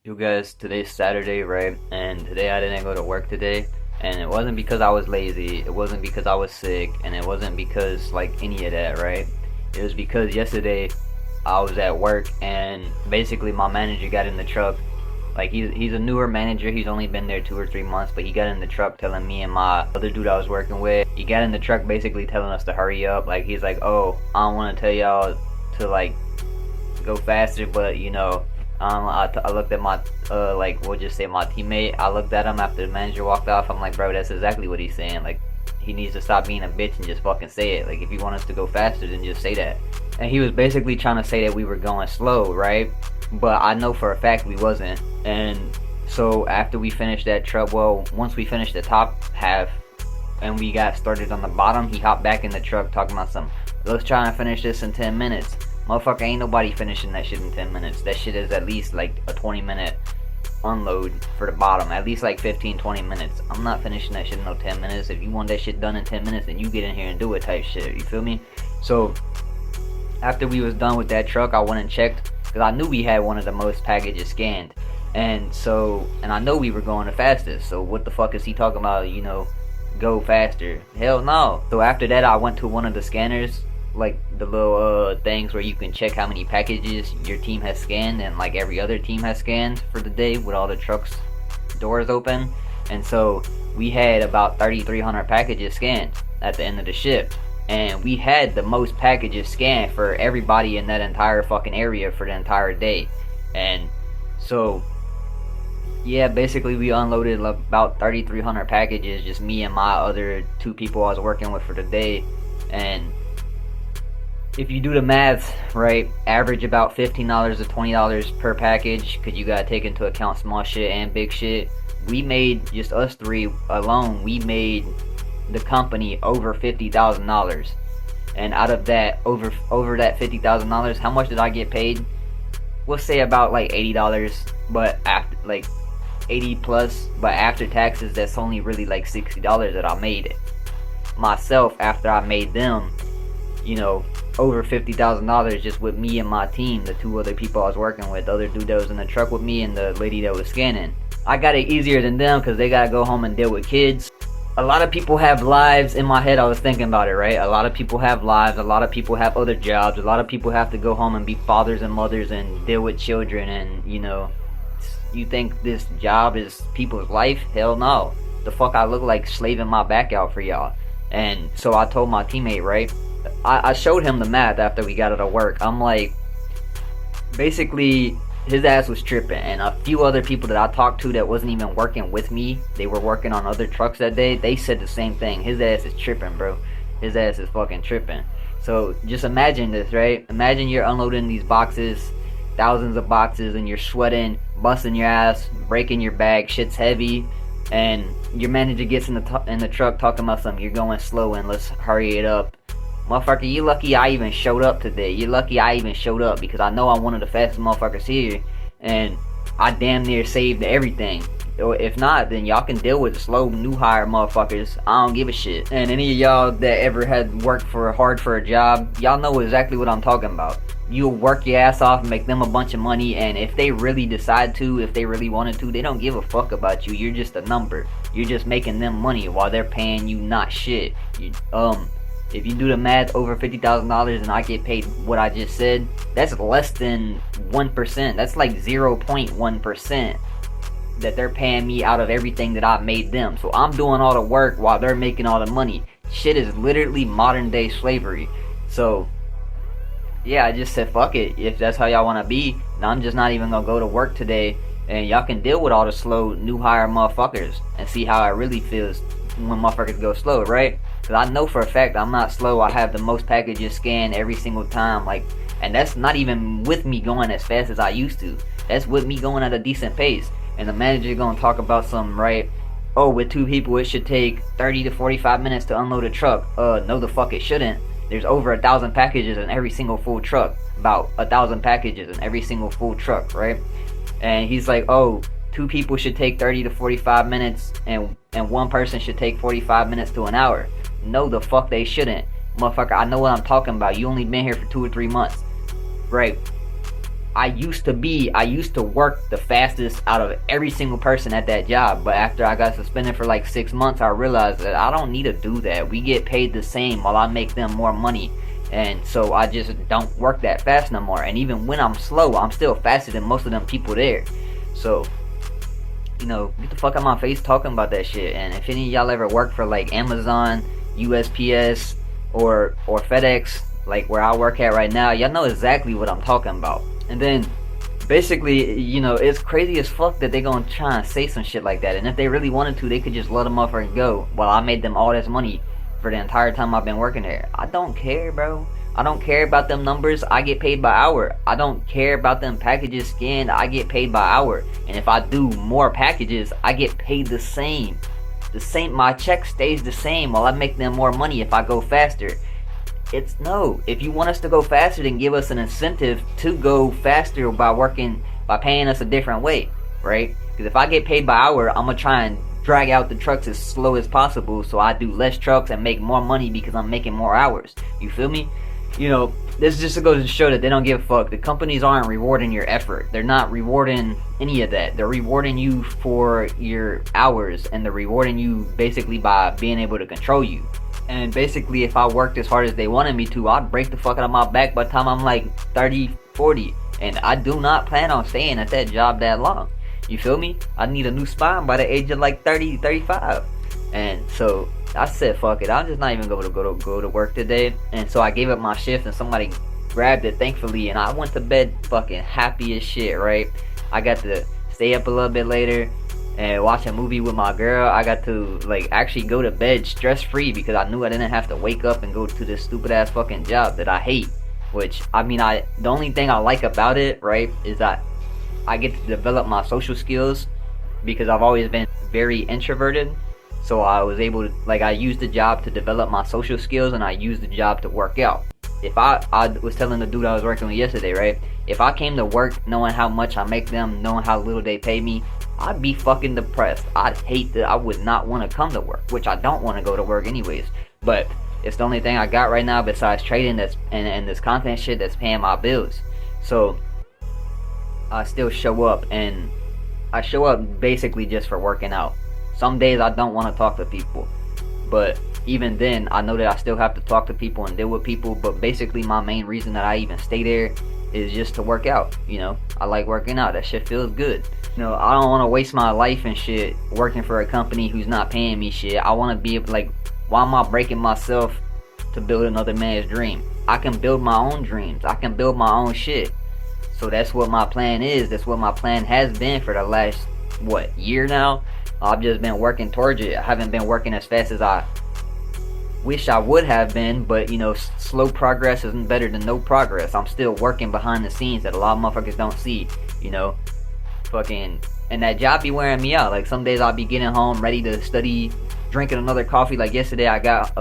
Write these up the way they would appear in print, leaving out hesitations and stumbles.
You guys, today's Saturday, right? And today I didn't go to work today. And it wasn't because I was lazy, it wasn't because I was sick, and it wasn't because like any of that, right? It was because yesterday I was at work and basically my manager got in the truck. Like he's a newer manager, he's only been there 2 or 3 months, but he got in the truck telling me and my other dude I was working with, he got in the truck basically telling us to hurry up. Like he's like, oh, I don't want to tell y'all to like go faster, but I looked at my like we'll just say my teammate. I looked at him after the manager walked off. I'm like, bro, that's exactly what he's saying. Like, he needs to stop being a bitch and just fucking say it. Like, if you want us to go faster, then just say that. And he was basically trying to say that we were going slow, right? But I know for a fact we wasn't. And so after we finished that truck, well, once we finished the top half and we got started on the bottom, he hopped back in the truck talking about some, let's try and finish this in 10 minutes. Motherfucker, ain't nobody finishing that shit in 10 minutes. That shit is at least like a 20-minute unload for the bottom. At least like 15-20 minutes. I'm not finishing that shit in no 10 minutes. If you want that shit done in 10 minutes, then you get in here and do it type shit. You feel me? So, after we was done with that truck, I went and checked. Because I knew we had one of the most packages scanned. And I know we were going the fastest. So, what the fuck is he talking about, go faster? Hell no. So, after that, I went to one of the scanners, like the little things where you can check how many packages your team has scanned and like every other team has scanned for the day with all the trucks doors open. And so we had about 3,300 packages scanned at the end of the shift, and we had the most packages scanned for everybody in that entire fucking area for the entire day. And so yeah, basically we unloaded about 3,300 packages, just me and my other two people I was working with for the day. And if you do the math, right, average about $15 to $20 per package, because you gotta take into account small shit and big shit. We made, just us three alone, we made the company over $50,000. And out of that, over that $50,000, how much did I get paid? We'll say about like $80, but after like 80 plus, but after taxes, that's only really like $60 that I made it myself after I made them, over $50,000 just with me and my team, the two other people I was working with, the other dude that was in the truck with me and the lady that was scanning. I got it easier than them because they gotta go home and deal with kids. A lot of people have lives. In my head, I was thinking about it, right? A lot of people have lives, a lot of people have other jobs, a lot of people have to go home and be fathers and mothers and deal with children. And you think this job is people's life? Hell no. The fuck I look like slaving my back out for y'all. And so I told my teammate, right, I showed him the math after we got out of work. I'm like, basically, his ass was tripping. And a few other people that I talked to that wasn't even working with me, they were working on other trucks that day, they said the same thing. His ass is tripping, bro. His ass is fucking tripping. So, just imagine this, right? Imagine you're unloading these boxes, thousands of boxes, and you're sweating, busting your ass, breaking your back, shit's heavy, and your manager gets in the truck talking about something, you're going slow and let's hurry it up. Motherfucker, you lucky I even showed up today. You're lucky I even showed up because I know I'm one of the fastest motherfuckers here, and I damn near saved everything. Or if not, then y'all can deal with the slow new hire motherfuckers. I don't give a shit. And any of y'all that ever had worked hard for a job, y'all know exactly what I'm talking about. You'll work your ass off and make them a bunch of money, and if they really decide to, if they really wanted to, they don't give a fuck about you. You're just a number. You're just making them money while they're paying you not shit. If you do the math, over $50,000 and I get paid what I just said, that's less than 1%. That's like 0.1% that they're paying me out of everything that I made them. So I'm doing all the work while they're making all the money. Shit is literally modern day slavery. So yeah, I just said fuck it. If that's how y'all want to be, now I'm just not even gonna go to work today, and y'all can deal with all the slow new hire motherfuckers and see how it really feels when motherfuckers go slow, right? Because I know for a fact I'm not slow. I have the most packages scanned every single time, like, and that's not even with me going as fast as I used to. That's with me going at a decent pace. And the manager gonna talk about something, right? Oh, with two people it should take 30 to 45 minutes to unload a truck. No the fuck it shouldn't. There's over 1,000 packages in every single full truck. About 1,000 packages in every single full truck, right? And he's like, oh, two people should take 30 to 45 minutes and one person should take 45 minutes to an hour. No the fuck they shouldn't. Motherfucker, I know what I'm talking about. You only been here for 2 or 3 months. Right. I used to work the fastest out of every single person at that job, but after I got suspended for like 6 months, I realized that I don't need to do that. We get paid the same while I make them more money, and so I just don't work that fast no more. And even when I'm slow, I'm still faster than most of them people there. So, you know, get the fuck out of my face talking about that shit. And if any of y'all ever work for like Amazon, USPS, or FedEx, like where I work at right now, y'all know exactly what I'm talking about. And then basically, you know, it's crazy as fuck that they gonna try and say some shit like that. And if they really wanted to, they could just let them off and go while I made them all this money for the entire time I've been working there. I don't care, bro. I don't care about them numbers. I get paid by hour. I don't care about them packages scanned. I get paid by hour. And if I do more packages, I get paid the same. My check stays the same while I make them more money if I go faster. It's no. If you want us to go faster, then give us an incentive to go faster by paying us a different way, right? Because if I get paid by hour, I'm gonna try and drag out the trucks as slow as possible so I do less trucks and make more money because I'm making more hours. You feel me? You know, this just goes to show that they don't give a fuck. The companies aren't rewarding your effort. They're not rewarding any of that. They're rewarding you for your hours, and they're rewarding you basically by being able to control you. And basically, if I worked as hard as they wanted me to, I'd break the fuck out of my back by the time I'm like 30, 40. And I do not plan on staying at that job that long. You feel me? I need a new spine by the age of like 30, 35. And so I said, fuck it. I'm just not even going to go to work today. And so I gave up my shift and somebody grabbed it, thankfully. And I went to bed fucking happy as shit, right? I got to stay up a little bit later and watch a movie with my girl. I got to like actually go to bed stress free because I knew I didn't have to wake up and go to this stupid ass fucking job that I hate. Which, I mean, the only thing I like about it, right, is that I get to develop my social skills because I've always been very introverted. So I was able to, like, I used the job to develop my social skills, and I used the job to work out. If I was telling the dude I was working with yesterday, right, if I came to work knowing how much I make them, knowing how little they pay me, I'd be fucking depressed. I would not want to come to work, which I don't want to go to work anyways. But it's the only thing I got right now besides trading and this content shit that's paying my bills. So I still show up, and I show up basically just for working out. Some days I don't want to talk to people, but even then I know that I still have to talk to people and deal with people. But basically my main reason that I even stay there is just to work out. You know, I like working out. That shit feels good. You know, I don't want to waste my life and shit working for a company who's not paying me shit. I want to be able, like, why am I breaking myself to build another man's dream? I can build my own dreams. I can build my own shit. So that's what my plan is. That's what my plan has been for the last, what, year now? I've just been working towards it. I haven't been working as fast as I wish I would have been, but you know, slow progress isn't better than no progress. I'm still working behind the scenes that a lot of motherfuckers don't see, you know. Fucking, and that job be wearing me out. Like, some days I'll be getting home ready to study, drinking another coffee. Like yesterday I got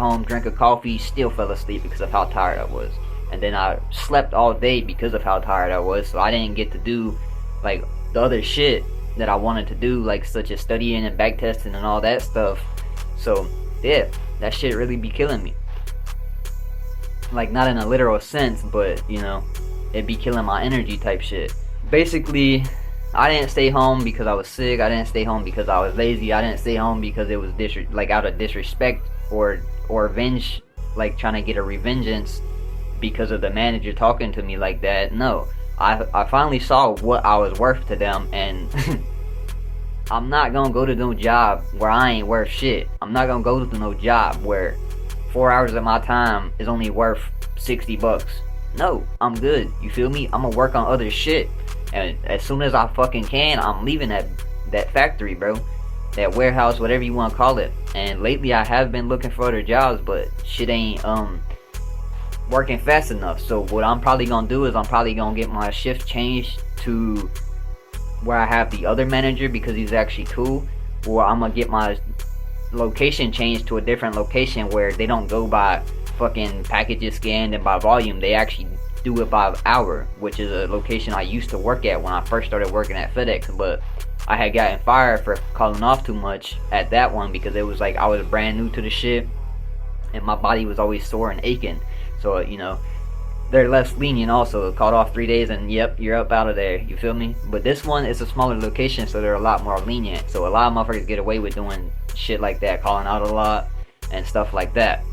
home, drank a coffee, still fell asleep because of how tired I was. And then I slept all day because of how tired I was, so I didn't get to do like the other shit that I wanted to do, like such as studying and back testing and all that stuff. So yeah, that shit really be killing me. Like, not in a literal sense, but you know, it be killing my energy type shit. Basically, I didn't stay home because I was sick. I didn't stay home because I was lazy. I didn't stay home because it was out of disrespect or revenge, like trying to get a revengeance because of the manager talking to me like that. No, I finally saw what I was worth to them, and I'm not gonna go to no job where I ain't worth shit. I'm not gonna go to no job where 4 hours of my time is only worth $60. No, I'm good. You feel me? I'm gonna work on other shit, and as soon as I fucking can, I'm leaving that factory, bro. That warehouse, whatever you want to call it. And lately I have been looking for other jobs, but shit ain't working fast enough. So what I'm probably gonna do is I'm probably gonna get my shift changed to where I have the other manager because he's actually cool, or I'm gonna get my location changed to a different location where they don't go by fucking packages scanned and by volume. They actually do it by hour, which is a location I used to work at when I first started working at FedEx, but I had gotten fired for calling off too much at that one because it was like I was brand new to the shit and my body was always sore and aching. So, you know, they're less lenient also. Called off 3 days and yep, you're up out of there. You feel me? But this one is a smaller location, so they're a lot more lenient. So a lot of motherfuckers get away with doing shit like that, calling out a lot and stuff like that.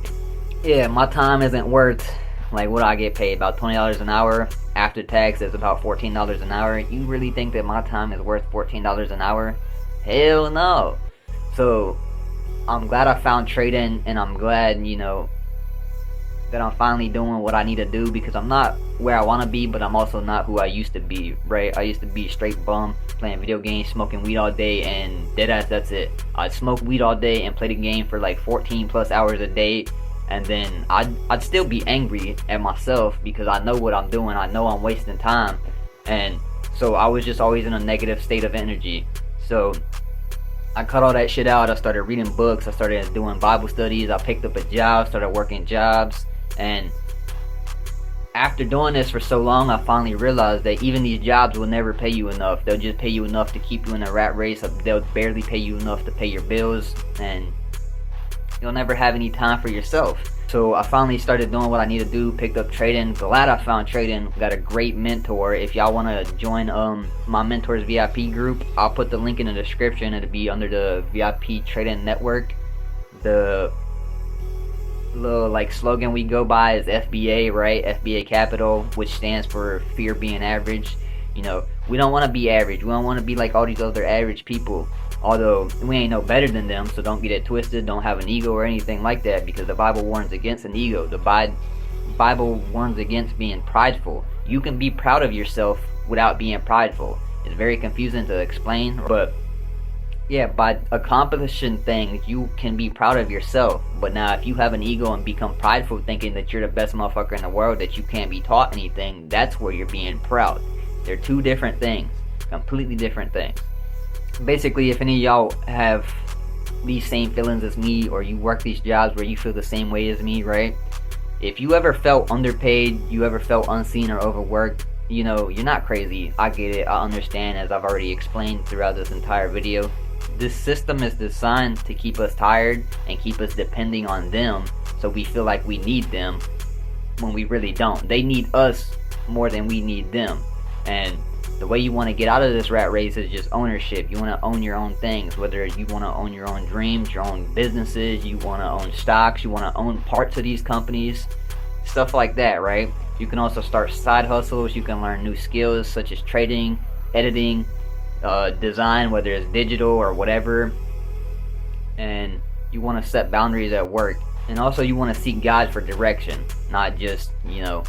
Yeah, my time isn't worth, like, what I get paid, about $20 an hour. After tax, it's about $14 an hour. You really think that my time is worth $14 an hour? Hell no. So I'm glad I found trading, and I'm glad, you know, that I'm finally doing what I need to do, because I'm not where I want to be, but I'm also not who I used to be, right? I used to be straight bum, playing video games, smoking weed all day, and deadass, that's it. I'd smoke weed all day and play the game for like 14 plus hours a day, and then I'd still be angry at myself because I know what I'm doing. I know I'm wasting time, and so I was just always in a negative state of energy. So I cut all that shit out. I started reading books. I started doing Bible studies. I picked up a job, started working jobs. And after doing this for so long, I finally realized that even these jobs will never pay you enough. They'll just pay you enough to keep you in a rat race. They'll barely pay you enough to pay your bills, and you'll never have any time for yourself. So I finally started doing what I need to do, picked up trading. Glad I found trading. Got a great mentor. If y'all want to join my mentor's VIP group, I'll put the link in the description. It'll be under the VIP Trading Network. The little like slogan we go by is FBA, right? FBA Capital, which stands for fear being average. You know, we don't want to be average. We don't want to be like all these other average people, although we ain't no better than them. So don't get it twisted. Don't have an ego or anything like that, because the Bible warns against an ego. The Bible warns against being prideful. You can be proud of yourself without being prideful. It's very confusing to explain, but yeah, by accomplishing things, you can be proud of yourself. But now, if you have an ego and become prideful, thinking that you're the best motherfucker in the world, that you can't be taught anything, that's where you're being proud. They're two different things, completely different things. Basically, if any of y'all have these same feelings as me, or you work these jobs where you feel the same way as me, right? If you ever felt underpaid, you ever felt unseen or overworked, you know, you're not crazy. I get it. I understand, as I've already explained throughout this entire video. This system is designed to keep us tired and keep us depending on them, so we feel like we need them when we really don't. They need us more than we need them. And the way you want to get out of this rat race is just ownership. You want to own your own things, whether you want to own your own dreams, your own businesses, you want to own stocks, you want to own parts of these companies, stuff like that, right? You can also start side hustles. You can learn new skills such as trading, editing, design, whether it's digital or whatever. And you want to set boundaries at work. And also you want to seek God for direction, not just, you know,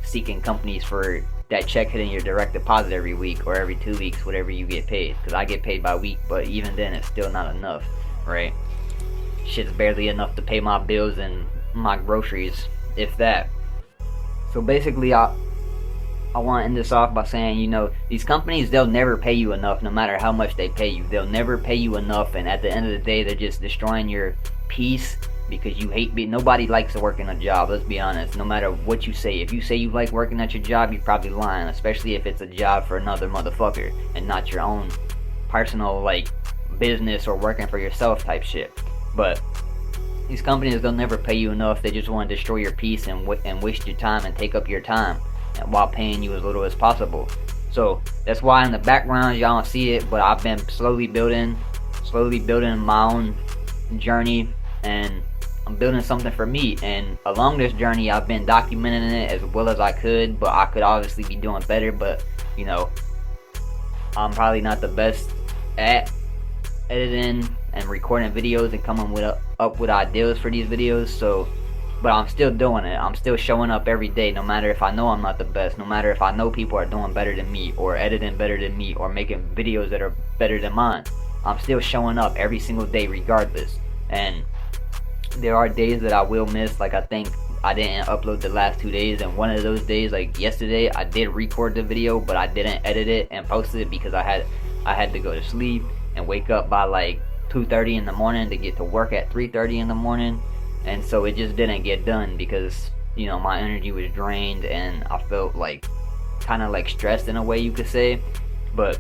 seeking companies for that check hitting your direct deposit every week or every 2 weeks, whatever you get paid. Because I get paid by week, but even then it's still not enough, right? Shit's barely enough to pay my bills and my groceries, if that. So basically, I want to end this off by saying, you know, these companies, they'll never pay you enough no matter how much they pay you. They'll never pay you enough, and at the end of the day, they're just destroying your peace because you hate being. Nobody likes to work in a job, let's be honest, no matter what you say. If you say you like working at your job, you're probably lying, especially if it's a job for another motherfucker and not your own personal, like, business or working for yourself type shit. But these companies, they'll never pay you enough. They just want to destroy your peace and waste your time and take up your time, while paying you as little as possible. So that's why in the background y'all don't see it, but I've been slowly building my own journey, and I'm building something for me. And along this journey, I've been documenting it as well as I could, but I could obviously be doing better. But you know, I'm probably not the best at editing and recording videos and coming up with ideas for these videos. So, but I'm still doing it. I'm still showing up every day, no matter if I know I'm not the best, no matter if I know people are doing better than me, or editing better than me, or making videos that are better than mine. I'm still showing up every single day regardless. And there are days that I will miss, like I think I didn't upload the last 2 days, and one of those days, like yesterday, I did record the video, but I didn't edit it and post it because I had to go to sleep and wake up by like 2:30 in the morning to get to work at 3:30 in the morning. And so it just didn't get done because, you know, my energy was drained and I felt like kind of like stressed in a way you could say. But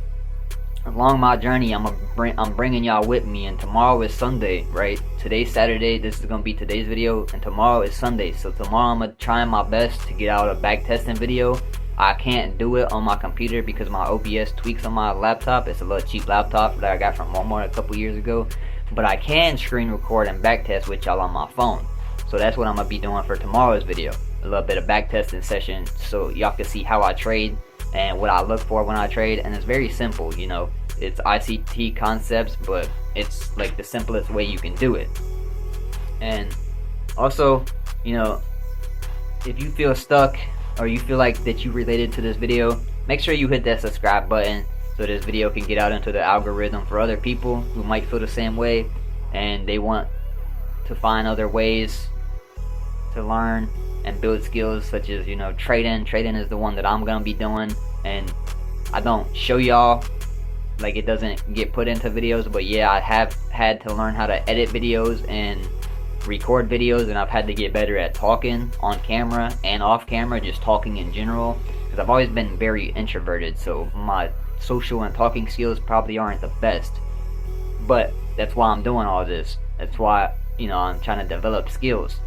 along my journey, I'm bringing y'all with me. And tomorrow is Sunday, right? Today's Saturday. This is gonna be today's video, and tomorrow is Sunday. So tomorrow I'm gonna try my best to get out a back testing video. I can't do it on my computer because my OBS tweaks on my laptop. It's a little cheap laptop that I got from Walmart a couple years ago. But I can screen record and back test with y'all on my phone. So that's what I'm gonna be doing for tomorrow's video. A little bit of back testing session so y'all can see how I trade and what I look for when I trade. And it's very simple, you know. It's ICT concepts, but it's like the simplest way you can do it. And also, you know, if you feel stuck or you feel like that you related to this video, make sure you hit that subscribe button so this video can get out into the algorithm for other people who might feel the same way and they want to find other ways to learn and build skills such as, you know, trading. Trading is the one that I'm gonna be doing, and I don't show y'all, like, it doesn't get put into videos, but yeah, I have had to learn how to edit videos and record videos, and I've had to get better at talking on camera and off camera, just talking in general, because I've always been very introverted, so my social and talking skills probably aren't the best. But that's why I'm doing all this. That's why, you know, I'm trying to develop skills,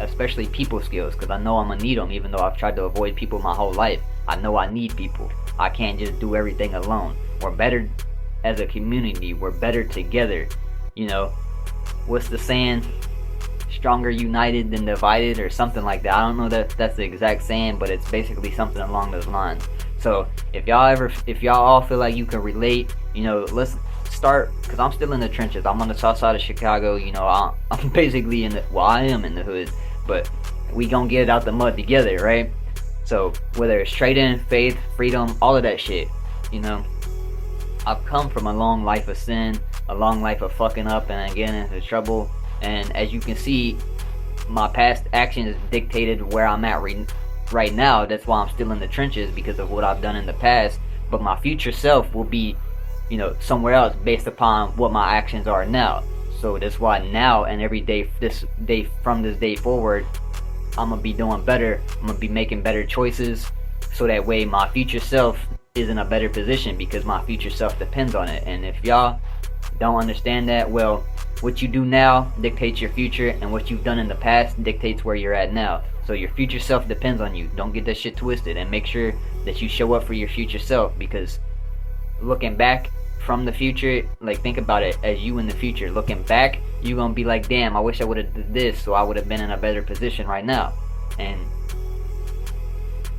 especially people skills, because I know I'm gonna need them. Even though I've tried to avoid people my whole life, I know I need people. I can't just do everything alone. We're better as a community. We're better together. You know, what's the saying? Stronger united than divided, or something like that. I don't know that that's the exact saying, but it's basically something along those lines. So if y'all all feel like you can relate, you know, let's start, because I'm still in the trenches. I'm on the south side of Chicago. You know, I'm basically in the, well, I am in the hood, but we gonna get it out the mud together, right? So whether it's trading, faith, freedom, all of that shit, you know, I've come from a long life of sin, a long life of fucking up and getting into trouble, and as you can see, my past actions dictated where I'm at right now. That's why I'm still in the trenches, because of what I've done in the past. But my future self will be, you know, somewhere else based upon what my actions are now. So that's why now and every day, from this day forward, I'm gonna be doing better. I'm gonna be making better choices, so that way my future self is in a better position, because my future self depends on it. And if y'all don't understand that, well, what you do now dictates your future, and what you've done in the past dictates where you're at now. So your future self depends on you. Don't get that shit twisted, and make sure that you show up for your future self, because looking back from the future, like, think about it as you in the future. Looking back, you gonna be like, damn, I wish I would have did this, so I would have been in a better position right now. And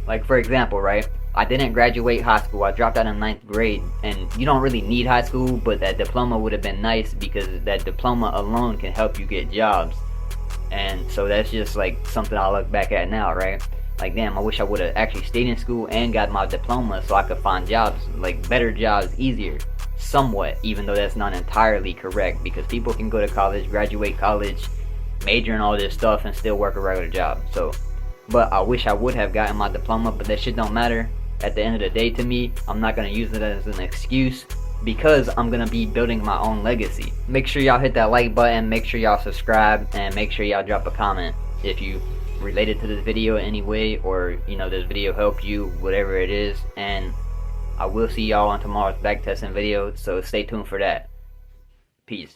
like, for example, right, I didn't graduate high school. I dropped out in 9th grade, and you don't really need high school, but that diploma would have been nice, because that diploma alone can help you get jobs. And so that's just like something I look back at now, right? Like, damn, I wish I would have actually stayed in school and got my diploma so I could find jobs, like better jobs, easier, somewhat, even though that's not entirely correct, because people can go to college, graduate college, major in all this stuff, and still work a regular job. So, but I wish I would have gotten my diploma, but that shit don't matter at the end of the day to me. I'm not gonna use it as an excuse, because I'm gonna be building my own legacy. Make sure y'all hit that like button, make sure y'all subscribe, and make sure y'all drop a comment if you related to this video in any way, or, you know, this video helped you, whatever it is. And I will see y'all on tomorrow's back testing video, so stay tuned for that. Peace.